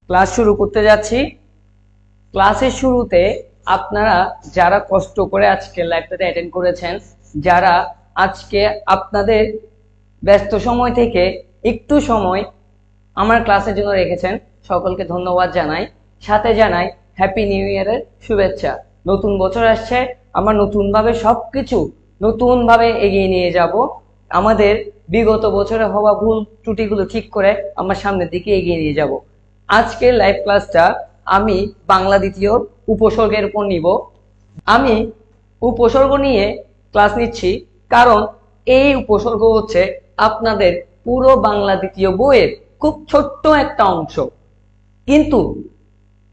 Class শুরু করতে যাচ্ছি। ক্লাসের শুরুতে আপনারা যারা কষ্ট করে আজকে লাইভটাতে অ্যাটেন্ড করেছেন, যারা আজকে আপনাদের ব্যস্ত সময় থেকে একটু সময় আমার ক্লাসের জন্য রেখেছেন, সকলকে ধন্যবাদ জানাই। সাথে জানাই হ্যাপি নিউ ইয়ারের শুভেচ্ছা। নতুন বছর আসছে, আমরা নতুনভাবে সবকিছু নতুনভাবে এগিয়ে নিয়ে যাব। আমাদের বিগত বছরে হওয়া ভুল ত্রুটিগুলো ঠিক করে আমরা সামনের দিকে এগিয়ে নিয়ে যাব। আজকের লাইভ ক্লাসটা আমি বাংলা দ্বিতীয় উপসর্গের উপর নিব। আমি উপসর্গ নিয়ে ক্লাস নিচ্ছি কারণ এই উপসর্গ হচ্ছে আপনাদের পুরো বাংলা দ্বিতীয় বইয়ের খুব ছোট্ট একটা অংশ, কিন্তু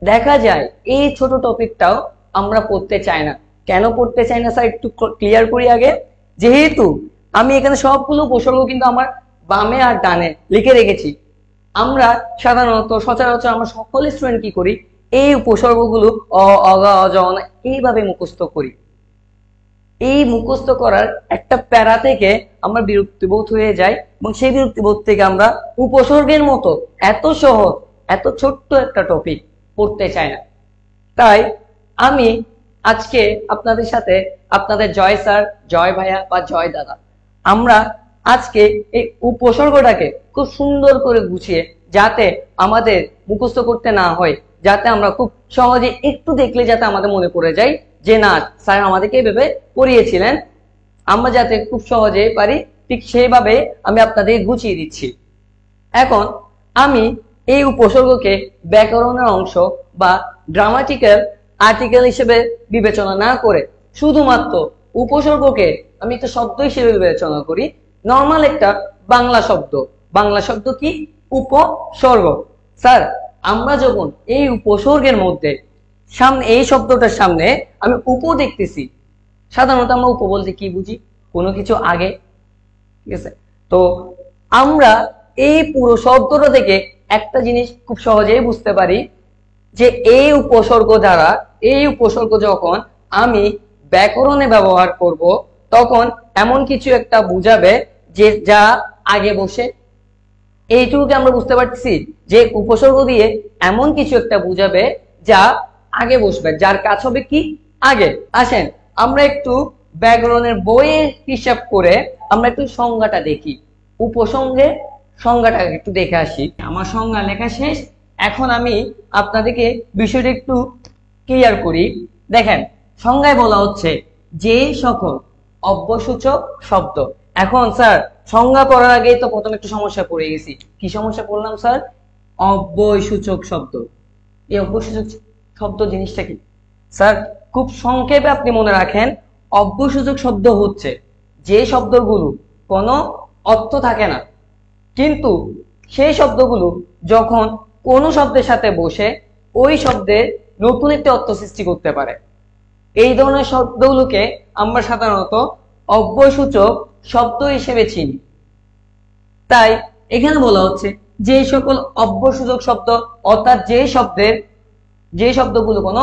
দেখা যায় এই ছোট টপিকটাও আমরা পড়তে চাই না। কেন পড়তে চাই না স্যার, একটু ক্লিয়ার করি আগে। যেহেতু আমি এখানে সবগুলো উপসর্গ কিন্তু আমার বামে আর ডানে লিখে রেখেছি, আমরা সাধারণত সচরাচর আমরা সকল স্টুডেন্ট কি করি, এই উপসর্গগুলো অ, অগা, অজ, অনা এইভাবে মুখস্থ করি। এই মুখস্থ করার একটা প্যারা থেকে আমরা বিরক্তিবোধ হয়ে যাই এবং সেই বিরক্তিবোধ থেকে আমরা উপসর্গের মতো এত সহজ এত ছোট্ট একটা টপিক পড়তে চাই না। তাই আমি আজকে আপনাদের সাথে, আপনাদের জয় স্যার, জয় ভাইয়া বা জয় দাদা, আমরা আজকে এই উপসর্গটাকে খুব সুন্দর করে গুছিয়ে, যাতে আমাদের মুখস্থ করতে না হয়, যাতে আমরা খুব সহজে একটু দেখলে যাতে আমাদের মনে পড়ে যায় যে না স্যার আমাদেরকে এইভাবে পড়িয়েছিলেন, আমরা যাতে খুব সহজে পারি, ঠিক সেইভাবে আমি আপনাদের গুছিয়ে দিচ্ছি। এখন আমি এই উপসর্গকে ব্যাকরণের অংশ বা গ্রামাটিক্যাল আর্টিকেল হিসেবে বিবেচনা না করে শুধুমাত্র উপসর্গকে আমি একটা শব্দ হিসেবে বিবেচনা করি। নর্মাল একটা বাংলা শব্দ। বাংলা শব্দ কি? উপসর্গ। স্যার আমরা যখন এই উপসর্গের মধ্যে সামনে এই শব্দটার সামনে আমি উপ দেখতেছি, সাধারণত আমরা উপ বলতে কি বুঝি? কোনো কিছু আগে, ঠিক আছে? তো আমরা এই পুরো শব্দটা থেকে একটা জিনিস খুব সহজেই বুঝতে পারি যে এই উপসর্গ দ্বারা, এই উপসর্গ যখন আমি ব্যাকরণে ব্যবহার করব তখন এমন কিছু একটা বুঝাবে যে যা আগে বসে। এইটুকুকে আমরা বুঝতে পারছি যে উপসর্গ দিয়ে এমন কিছু একটা বুঝাবে যা আগে বসবে, যার কাজ হবে কি আগে। আসেন আমরা একটু ব্যাকরণের বইয়ের হিসাব করে আমরা একটু সংজ্ঞাটা দেখি। উপসর্গের সংজ্ঞাটা একটু দেখে আসি। আমার সংজ্ঞা লেখা শেষ, এখন আমি আপনাদেরকে বিষয়টা একটু ক্লিয়ার করি। দেখেন সংজ্ঞায় বলা হচ্ছে যে সকল অব্যয়সূচক শব্দ। এখন স্যার সংজ্ঞা করার আগেই তো প্রথমে একটু সমস্যা পড়ে গেছি। কি সমস্যা পড়লাম স্যার? অব্যয়সূচক শব্দ। এই অব্যয়সূচক শব্দ জিনিসটা কি স্যার? খুব সংক্ষেপে আপনি মনে রাখেন, অব্যয়সূচক শব্দ হচ্ছে যে শব্দগুলো কোনো অর্থ থাকে না, কিন্তু সেই শব্দগুলো যখন কোনো শব্দের সাথে বসে ওই শব্দের নতুন একটি অর্থ সৃষ্টি করতে পারে। এই ধরনের শব্দগুলোকে আমরা সাধারণত অব্যয়সূচক শব্দ হিসেবে চিনি। তাই এখানে বলা হচ্ছে যে সকল অব্যয়সূচক শব্দ, অর্থাৎ যে শব্দগুলো কোনো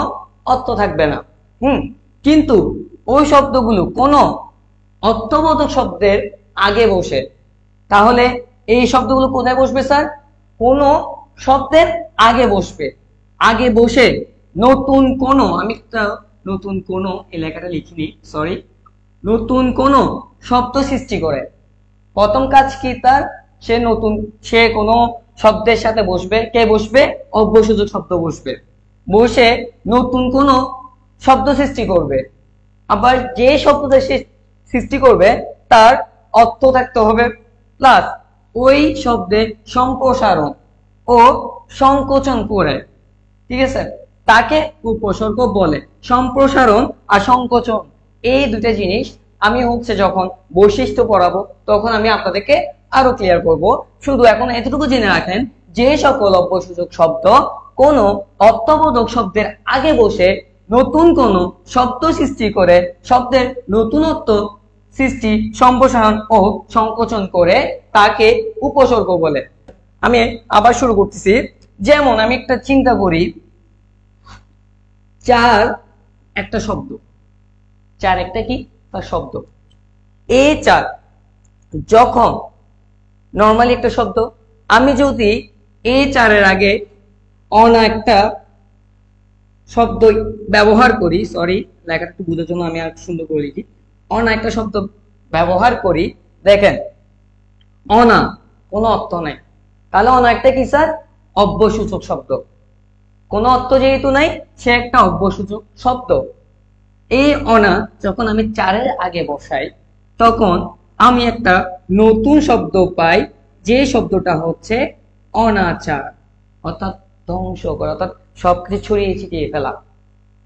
অর্থ থাকবে না, কিন্তু ওই শব্দগুলো কোনো অর্থবোধক শব্দের আগে বসে। তাহলে এই শব্দগুলো কোথায় বসবে স্যার? কোনো শব্দের আগে বসবে। আগে বসে নতুন কোনো, আমি নতুন কোনো এই লেখাটা লিখিনি, সরি, নতুন কোনো শব্দ সৃষ্টি করে। প্রথম কাজ কি তার? সে কোনো শব্দের সাথে বসবে। কে বসবে? অব্যয়সূচক শব্দ বসবে। বসে নতুন কোনো শব্দ সৃষ্টি করবে। আবার যে শব্দটা সে সৃষ্টি করবে তার অর্থ থাকতে হবে, প্লাস ওই শব্দের সম্প্রসারণ ও সংকোচন করে, ঠিক আছে, তাকে উপসর্গ বলে। সম্প্রসারণ আর সংকোচন এই দুটো জিনিস আমি যখন বৈশিষ্ট্য পড়াবো তখন আমি আপনাদেরকে আরো ক্লিয়ার করব। শুধু এখন এতটুকু জেনে রাখেন যে সকল অব্যয়সূচক শব্দ কোনো অর্থবোধক শব্দের আগে বসে নতুন কোনো শব্দ সৃষ্টি করে, শব্দের নতুনত্ব সৃষ্টি, সম্প্রসারণ ও সংকোচন করে, তাকে উপসর্গ বলে। আমি আবার শুরু করতেছি। যেমন আমি একটা চিন্তা করি, চার একটা শব্দ, চার একটা কি তার শব্দ। এই চার যখন নর্মালি একটা শব্দ, আমি যদি এই চারের আগে অনা একটা শব্দ ব্যবহার করি, সরি লেখাটা একটু বোঝার জন্য আমি আর সুন্দর করে লিখি, অনা একটা শব্দ ব্যবহার করি, দেখেন অনা কোনো অর্থ নাই, তাহলে অনা একটা কি স্যার? অব্যসূচক শব্দ। কোনো অর্থ যেহেতু নাই, সে একটা অব্যসূচক শব্দ। এই অনা যখন আমি চারের আগে বসাই, তখন আমি একটা নতুন শব্দ পাই, যে শব্দটা হচ্ছে অনাচার, অর্থাৎ ধ্বংস করা, অর্থাৎ সবকিছু ছড়িয়ে ছিটিয়ে ফেলা,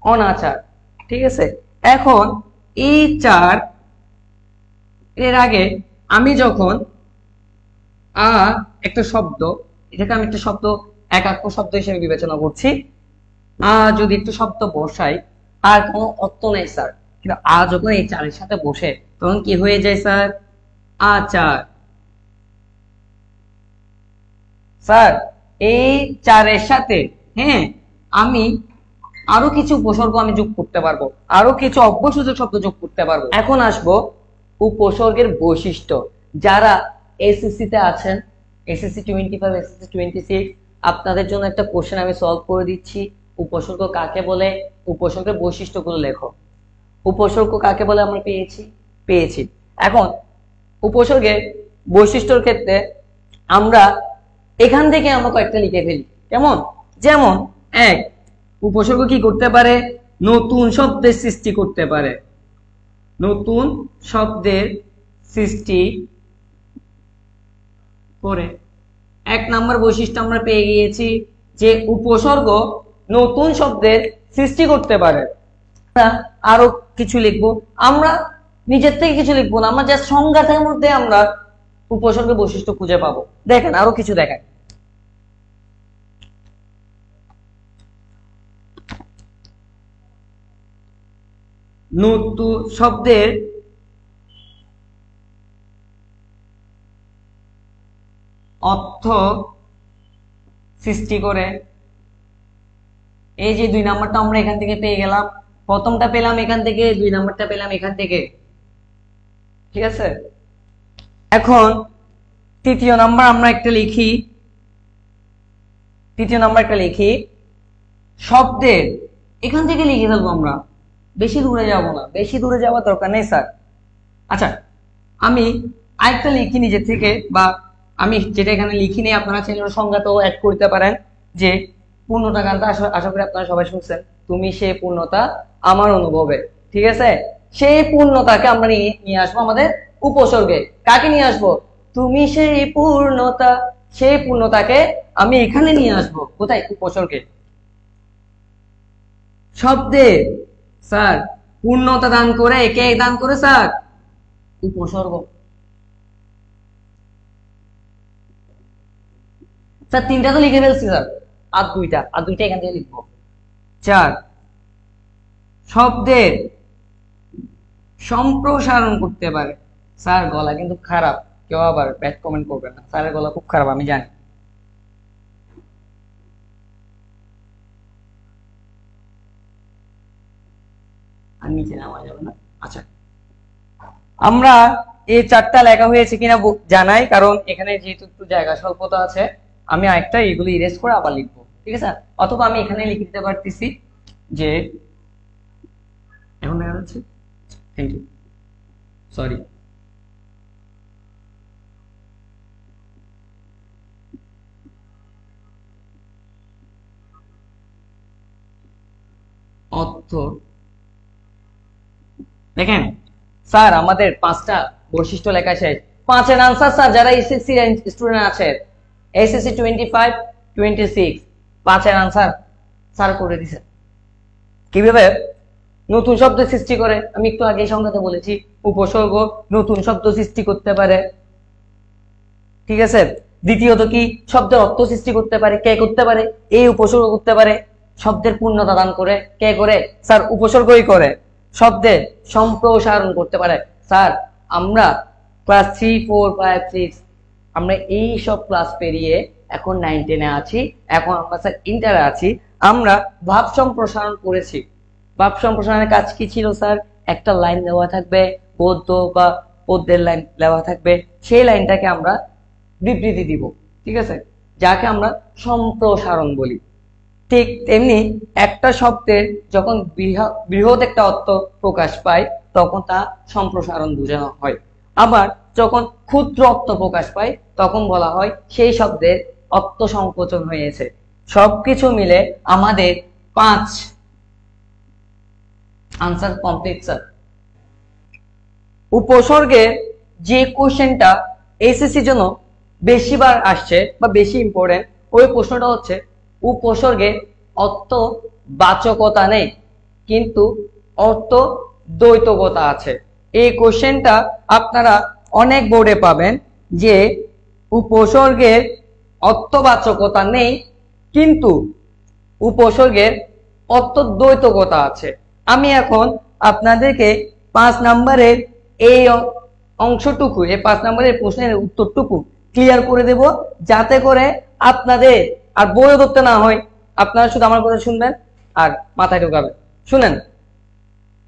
অনাচার। ঠিক আছে, এখন এই চার এর আগে আমি যখন একটা শব্দ, এটাকে আমি একটা শব্দ একাক্ষ শব্দ হিসেবে বিবেচনা করছি, যদি একটা শব্দ বসাই, আর কোনো অর্থ নেই স্যার, কিন্তু যখন এই চারের সাথে বসে, তখন কি হয়ে যায় স্যার? আচার। স্যার এই চারের সাথে, হ্যাঁ, আমি আরো কিছু উপসর্গ আমি যোগ করতে পারবো, আরো কিছু অব্যসূচক শব্দ যোগ করতে পারবো। এখন আসবো উপসর্গের বৈশিষ্ট্য। যারা এসএসসি তে আছেন, এসএসসি 25, এসএসসি 26, আপনাদের জন্য একটা কোশ্চেন আমি সলভ করে দিচ্ছি। উপসর্গ কাকে বলে, উপসর্গের বৈশিষ্ট্যগুলো লেখো। উপসর্গ কাকে বলে আমরা পেয়েছি। এখন উপসর্গের বৈশিষ্ট্যর ক্ষেত্রে আমরা এখান থেকে আমরা কয়েকটা লিখে ফেলি, কেমন? যেমন এক, উপসর্গ কি করতে পারে? নতুন শব্দের সৃষ্টি করতে পারে, নতুন শব্দের সৃষ্টি করে। এক নাম্বার বৈশিষ্ট্য আমরা পেয়ে গিয়েছি যে উপসর্গ নতুন শব্দের সৃষ্টি করতে পারে। আরো কিছু লিখবো, আমরা নিজের থেকে কিছু লিখবো না, আমরা জাস্ট সংজ্ঞাটার মধ্যে আমরা উপসর্গের বৈশিষ্ট্য খুঁজে পাবো। দেখেন আরো কিছু দেখায়, নতুন শব্দের অর্থ সৃষ্টি করে। এই যে 2 নাম্বারটা আমরা এখান থেকে পেয়ে গেলাম, প্রথমটা পেলাম এখান থেকে, 2 নাম্বারটা পেলাম এখান থেকে। ঠিক আছে, এখন তৃতীয় নাম্বার আমরা একটা লিখি, শব্দের, এখান থেকে লিখে ফেলবো আমরা, বেশি দূরে যাব না, বেশি দূরে যাওয়ার দরকার নেই স্যার। আচ্ছা, আমি আরেকটা লিখি নিজের থেকে, বা আমি যেটা এখানে লিখি নেই, আপনারা চ্যানেলের সংজ্ঞাটাও অ্যাড করতে পারেন, যে পূর্ণতা গানটা আশা করি আপনারা সবাই শুনছেন, তুমি সেই পূর্ণতা আমার অনুভবে। ঠিক আছে, সেই পূর্ণতাকে আমরা নিয়ে আসবো আমাদের উপসর্গে। কাকে নিয়ে আসবো? তুমি সেই পূর্ণতা, সেই পূর্ণতাকে আমি এখানে নিয়ে আসবো। কোথায়? উপসর্গে। শব্দে স্যার পূর্ণতা দান করে, কে দান করে স্যার? উপসর্গ। স্যার 3টা তো লিখে ফেলছি স্যার, আর দুইটা এখান থেকে লিখবো। 4, শব্দের সম্প্রসারণ করতে পারে। স্যার গলা কিন্তু খারাপ, কেউ আবার ব্যাড কমেন্ট করবেন না, স্যারের গলা খুব খারাপ আমি জানি। আর নিচে নামা যাবে না। আচ্ছা, আমরা এই 4টা লেখা হয়েছে কিনা জানাই, কারণ এখানে যেহেতু একটু জায়গা স্বল্পতা আছে, আমি আরেকটা এগুলো ইরেজ করে আবার লিখবো। ঠিক আছে, অথবা আমি এখানে লিখে দিতে পারতেছি যে, এখন দেখা যাচ্ছে, থ্যাংক ইউ, সরি। অর্থ, দেখেন স্যার আমাদের 5টা বৈশিষ্ট্য লেখা শেষ। 5-এর আনসার স্যার যারা এসএসসি স্টুডেন্ট আছে, এসএসসি 25, 26, 5-এর আনসার স্যার করে দিছে। কিভাবে? নতুন শব্দ সৃষ্টি করে, আমি একটু আগে সংজ্ঞাতে বলেছি, উপসর্গ নতুন শব্দ সৃষ্টি করতে পারে। ঠিক আছে, দ্বিতীয়ত কি? শব্দের অর্থ সৃষ্টি করতে পারে। কে করতে পারে? এই উপসর্গ করতে পারে। শব্দের পূর্ণতা দান করে, কে করে? স্যার উপসর্গই করে। শব্দের সম্প্রসারণ করতে পারে। স্যার আমরা ক্লাস 3, 4, 5, 6 আমরা এই সব ক্লাস পেরিয়ে এখন 9, 10-এ আছি, এখন আমরা স্যার ইন্টারে আছি, আমরা ভাব সম্প্রসারণ করেছি। ভাব সম্প্রসারণের কাজ কি ছিল স্যার? একটা লাইন দেওয়া থাকবে, গদ্য বা পদ্যের লাইন দেওয়া থাকবে, সেই লাইনটাকে আমরা বিবৃতি দিব। ঠিক আছে, যাকে আমরা সম্প্রসারণ বলি। ঠিক তেমনি একটা শব্দের যখন বৃহৎ একটা অর্থ প্রকাশ পায় তখন তা সম্প্রসারণ বোঝানো হয়। আবার যখন ক্ষুদ্র অর্থ প্রকাশ পায় তখন বলা হয় সেই শব্দের অর্থ সংকোচন হয়েছে। সবকিছু মিলে আমাদের 5 আনসার কমপ্লিট স্যার। উপসর্গের যে কোশ্চেনটা এসএসসির জন্য বেশিবার আসছে বা বেশি ইম্পর্টেন্ট, ওই প্রশ্নটা হচ্ছে উপসর্গের অর্থ বাচকতা নেই কিন্তু অর্থ দ্বৈতকতা আছে। এই কোশ্চেনটা আপনারা অনেক বোর্ডে পাবেন যে উপসর্গের অর্থবাচকতা নেই কিন্তু উপসর্গের অর্থ দ্বৈতকতা আছে। আমি এখন আপনাদেরকে 5 নম্বরের এই অংশটুকু, এই 5 নম্বরের প্রশ্নের উত্তরটুকু ক্লিয়ার করে দেব, যাতে করে আপনাদের আর বইও ধরতে না হয়। আপনারা শুধু আমার কথা শুনবেন আর মাথায় ঢোকাবেন। শুনেন,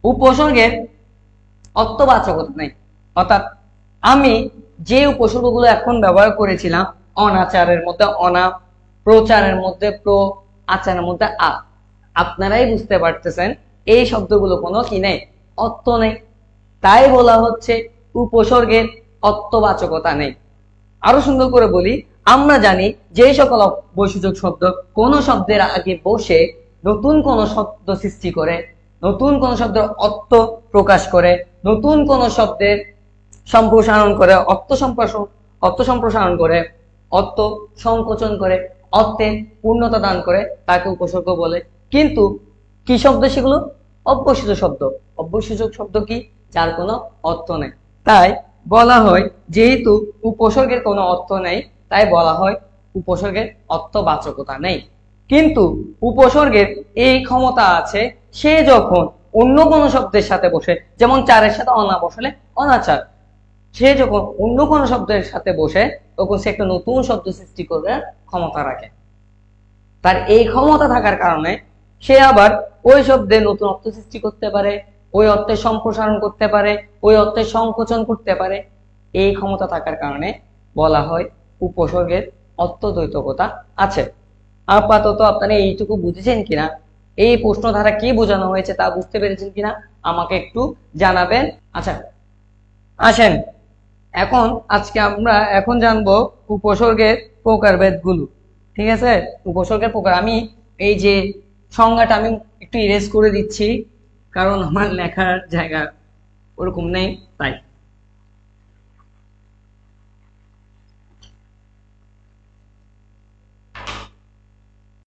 উপসর্গের অর্থবাচকতা নেই, অর্থাৎ আমি যে উপসর্গগুলো এখন ব্যবহার করেছিলাম, অনাচারের মধ্যে অনা, প্রচারের মধ্যে প্র, আচারের মধ্যে আ, আপনারাই বুঝতে পারতেছেন এই শব্দগুলো কোনো কি নেই, অর্থ নেই। তাই বলা হচ্ছে উপসর্গের অর্থবাচকতা নেই। আরো সুন্দর করে বলি, আমরা জানি যে সকল বৈশিষ্ট্য শব্দ কোন শব্দের আগে বসে নতুন কোন শব্দ সৃষ্টি করে, নতুন কোন শব্দের অর্থ প্রকাশ করে, নতুন কোন শব্দের সম্প্রসারণ করে, অর্থ সম্প্রসারণ করে, অর্থ সংকোচন করে, অর্থের পূর্ণতা দান করে, তাকে উপসর্গ বলে। কিন্তু কি শব্দ সেগুলো? অব্যয়সূচক শব্দ। অব্যয়সূচক শব্দ কি? যার কোনো অর্থ নেই। তাই বলা হয় যেহেতু উপসর্গের কোনো অর্থ নেই, তাই বলা হয় উপসর্গের অর্থবাচকতা নেই। কিন্তু উপসর্গের এই ক্ষমতা আছে, সে যখন অন্য কোনো শব্দের সাথে বসে, যেমন চারের সাথে অনা বসলে অনাচার, সে যখন অন্য কোনো শব্দের সাথে বসে তখন সে একটা নতুন শব্দ সৃষ্টি করার ক্ষমতা রাখে। তার এই ক্ষমতা থাকার কারণে সে আবার ওই শব্দে নতুন অর্থ সৃষ্টি করতে পারে, ওই অর্থের সম্প্রসারণ করতে পারে, ওই অর্থের সংকোচন করতে পারে। এই ক্ষমতা থাকার কারণে বলা হয় উপসর্গের অর্থদ্বৈতকতা আছে। আপাতত আপনারা এইটুকু বুঝেছেন কিনা, এই প্রশ্ন দ্বারা কি বোঝানো হয়েছে তা বুঝতে পেরেছেন কিনা আমাকে একটু জানাবেন। আচ্ছা আসেন, আজকে আমরা জানবো উপসর্গের প্রকারভেদ গুলো। ঠিক আছে, উপসর্গের প্রকার। আমি এই যে সংজ্ঞাটা আমি একটু ইরেজ করে দিচ্ছি, কারণ আমার লেখার জায়গা ওরকম নেই তাই।